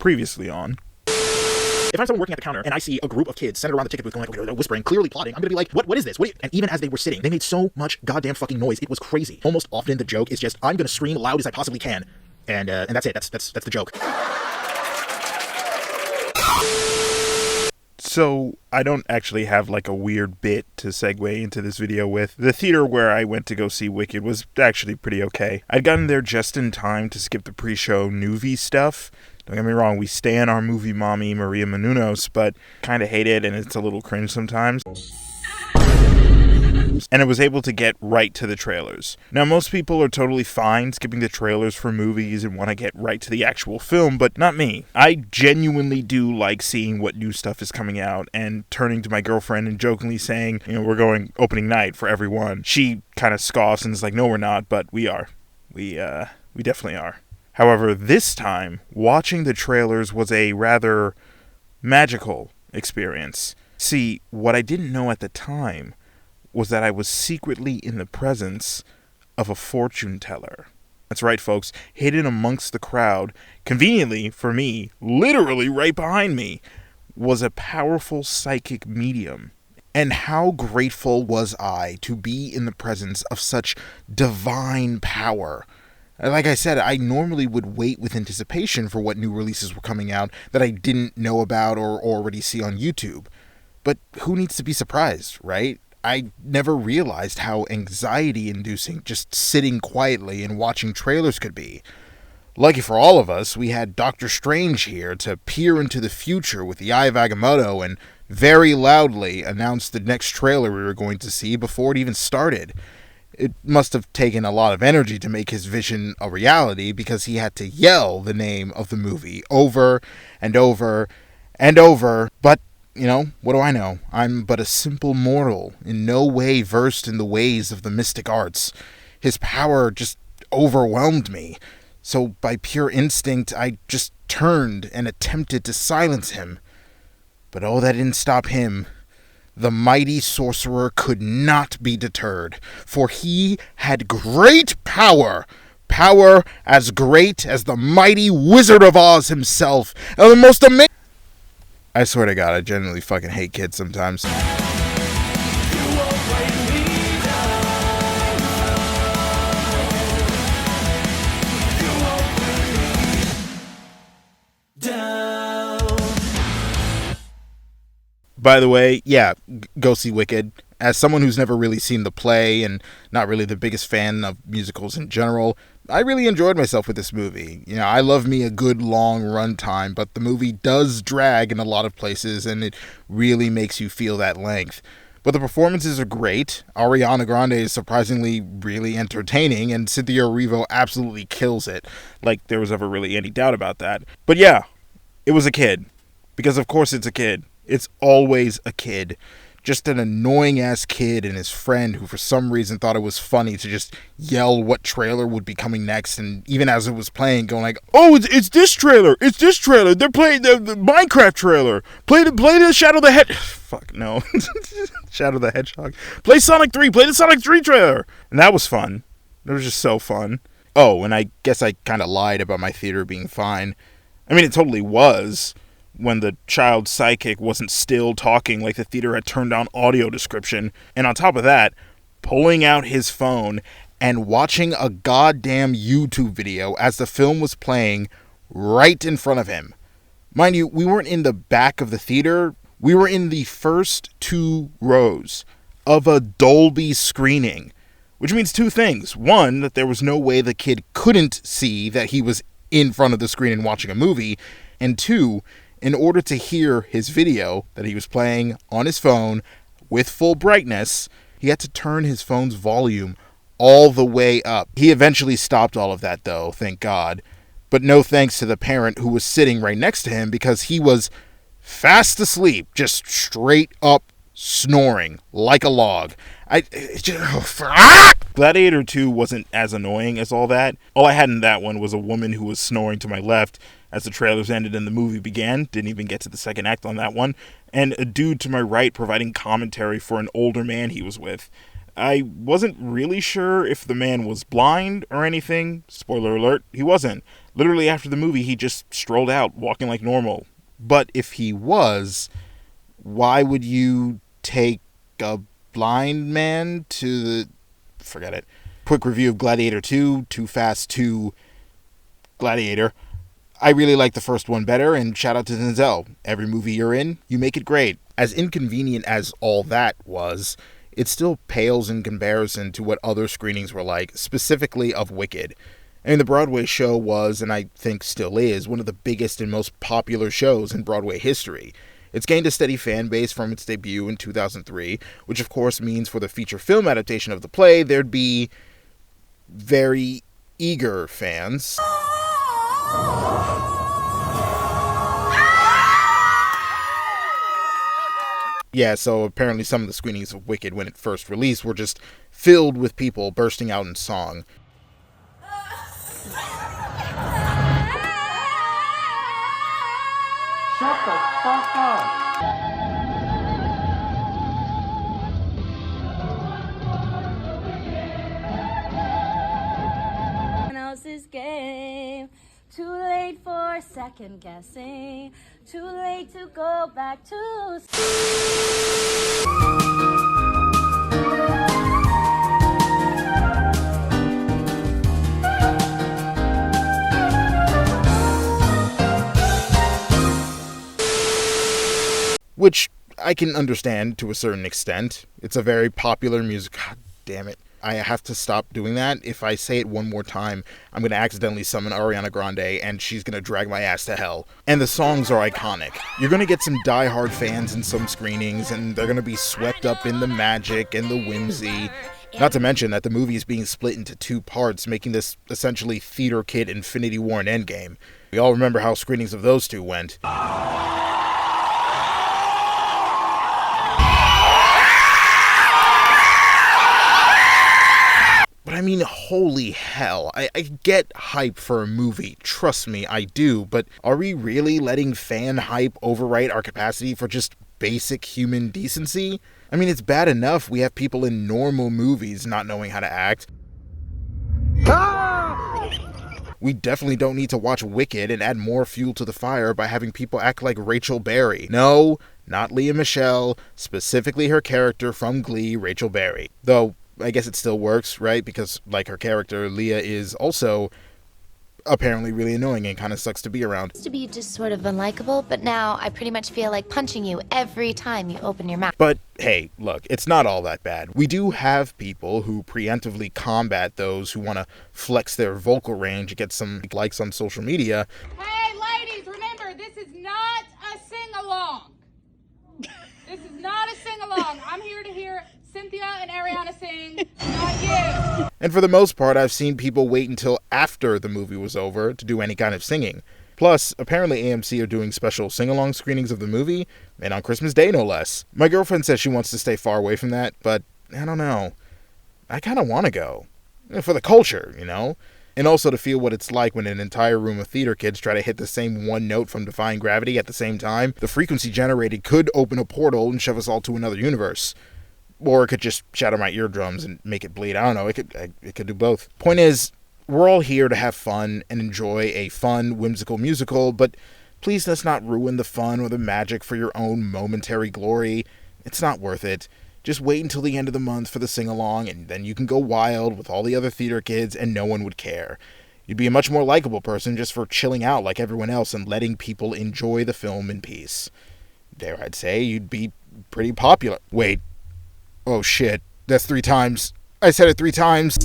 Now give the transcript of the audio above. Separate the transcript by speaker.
Speaker 1: previously on. If I'm someone working at the counter and I see a group of kids centered around the ticket booth going like, okay, whispering, clearly plotting, I'm gonna be like, what is this? And even as they were sitting, they made so much goddamn fucking noise. It was crazy. Almost often the joke is just, I'm gonna scream loud as I possibly can. And that's it. That's the joke.
Speaker 2: So, I don't actually have like a weird bit to segue into this video with. The theater where I went to go see Wicked was actually pretty okay. I'd gotten there just in time to skip the pre-show Nuvi stuff. Don't get me wrong, we stan our movie mommy, Maria Menounos, but kind of hate it and it's a little cringe sometimes. And I was able to get right to the trailers. Now, most people are totally fine skipping the trailers for movies and want to get right to the actual film, but not me. I genuinely do like seeing what new stuff is coming out and turning to my girlfriend and jokingly saying, we're going opening night for everyone. She kind of scoffs and is like, no, we're not, but we are. We definitely are. However, this time, watching the trailers was a rather magical experience. See, what I didn't know at the time was that I was secretly in the presence of a fortune teller. That's right, folks. Hidden amongst the crowd, conveniently for me, literally right behind me, was a powerful psychic medium. And how grateful was I to be in the presence of such divine power. Like I said, I normally would wait with anticipation for what new releases were coming out that I didn't know about or already see on YouTube. But who needs to be surprised, right? I never realized how anxiety-inducing just sitting quietly and watching trailers could be. Lucky for all of us, we had Doctor Strange here to peer into the future with the Eye of Agamotto and very loudly announce the next trailer we were going to see before it even started. It must have taken a lot of energy to make his vision a reality because he had to yell the name of the movie over and over and over, but what do I know? I'm but a simple mortal, in no way versed in the ways of the mystic arts. His power just overwhelmed me. So by pure instinct, I just turned and attempted to silence him. But that didn't stop him. The mighty sorcerer could not be deterred, for he had great power. Power as great as the mighty Wizard of Oz himself, and the most amazing... I swear to God, I genuinely fucking hate kids sometimes. By the way, yeah, go see Wicked. As someone who's never really seen the play and not really the biggest fan of musicals in general, I really enjoyed myself with this movie. I love me a good long runtime, but the movie does drag in a lot of places, and it really makes you feel that length. But the performances are great. Ariana Grande is surprisingly really entertaining, and Cynthia Erivo absolutely kills it. Like there was ever really any doubt about that. But yeah, it was a kid. Because of course it's a kid. It's always a kid. Just an annoying-ass kid and his friend who for some reason thought it was funny to just yell what trailer would be coming next, and even as it was playing, going like, oh, it's this trailer! It's this trailer! They're playing the Minecraft trailer! Play the Shadow the Hedgehog... Fuck, no. Shadow the Hedgehog. Play Sonic 3! Play the Sonic 3 trailer! And that was fun. It was just so fun. Oh, and I guess I kind of lied about my theater being fine. I mean, it totally was, when the child psychic wasn't still talking like the theater had turned on audio description, and on top of that, pulling out his phone and watching a goddamn YouTube video as the film was playing right in front of him. Mind you, we weren't in the back of the theater, we were in the first 2 rows of a Dolby screening, which means 2 things. One, that there was no way the kid couldn't see that he was in front of the screen and watching a movie, and 2, in order to hear his video that he was playing on his phone with full brightness, he had to turn his phone's volume all the way up. He eventually stopped all of that though, thank God. But no thanks to the parent who was sitting right next to him because he was fast asleep, just straight up snoring like a log. Gladiator 2 wasn't as annoying as all that. All I had in that one was a woman who was snoring to my left as the trailers ended and the movie began. Didn't even get to the second act on that one. And a dude to my right providing commentary for an older man he was with. I wasn't really sure if the man was blind or anything. Spoiler alert, he wasn't. Literally after the movie, he just strolled out, walking like normal. But if he was, why would you take a blind man to the... Forget it. Quick review of Gladiator 2, Too Fast 2, Gladiator. I really like the first one better, and shout out to Denzel. Every movie you're in, you make it great. As inconvenient as all that was, it still pales in comparison to what other screenings were like, specifically of Wicked. I mean, the Broadway show was, and I think still is, one of the biggest and most popular shows in Broadway history. It's gained a steady fan base from its debut in 2003, which of course means for the feature film adaptation of the play, there'd be very eager fans. Yeah, so apparently some of the screenings of Wicked when it first released were just filled with people bursting out in song.
Speaker 3: Shut the fuck up.
Speaker 4: Else's game. Too late for second guessing. Too late to go back to...
Speaker 2: Which I can understand to a certain extent. It's a very popular music. God damn it. I have to stop doing that. If I say it one more time, I'm going to accidentally summon Ariana Grande, and she's going to drag my ass to hell. And the songs are iconic. You're going to get some diehard fans in some screenings, and they're going to be swept up in the magic and the whimsy. Not to mention that the movie is being split into two parts, making this essentially Theater Kid Infinity War and Endgame. We all remember how screenings of those two went. But I mean, holy hell, I get hype for a movie, trust me, I do, but are we really letting fan hype overwrite our capacity for just basic human decency? I mean, it's bad enough we have people in normal movies not knowing how to act. We definitely don't need to watch Wicked and add more fuel to the fire by having people act like Rachel Berry. No, not Lea Michele, specifically her character from Glee, Rachel Berry. Though, I guess it still works, right? Because, like her character, Lea is also apparently really annoying and kind of sucks to be around.
Speaker 5: Used to be just sort of unlikable, but now I pretty much feel like punching you every time you open your mouth.
Speaker 2: But hey, look, it's not all that bad. We do have people who preemptively combat those who want to flex their vocal range and get some likes on social media.
Speaker 6: Hey, ladies, remember, this is not a sing-along. This is not a sing-along. I'm here to hear Cynthia and Ariana sing, not you.
Speaker 2: And for the most part, I've seen people wait until after the movie was over to do any kind of singing. Plus, apparently AMC are doing special sing-along screenings of the movie, and on Christmas Day no less. My girlfriend says she wants to stay far away from that, but I don't know. I kind of want to go. For the culture, you know? And also to feel what it's like when an entire room of theater kids try to hit the same one note from Defying Gravity at the same time. The frequency generated could open a portal and shove us all to another universe. Or it could just shatter my eardrums and make it bleed. I don't know. It could do both. Point is, we're all here to have fun and enjoy a fun, whimsical musical, but please let's not ruin the fun or the magic for your own momentary glory. It's not worth it. Just wait until the end of the month for the sing-along, and then you can go wild with all the other theater kids, and no one would care. You'd be a much more likable person just for chilling out like everyone else and letting people enjoy the film in peace. Dare I'd say you'd be pretty popular. Wait. Oh shit, that's 3 times. I said it 3 times.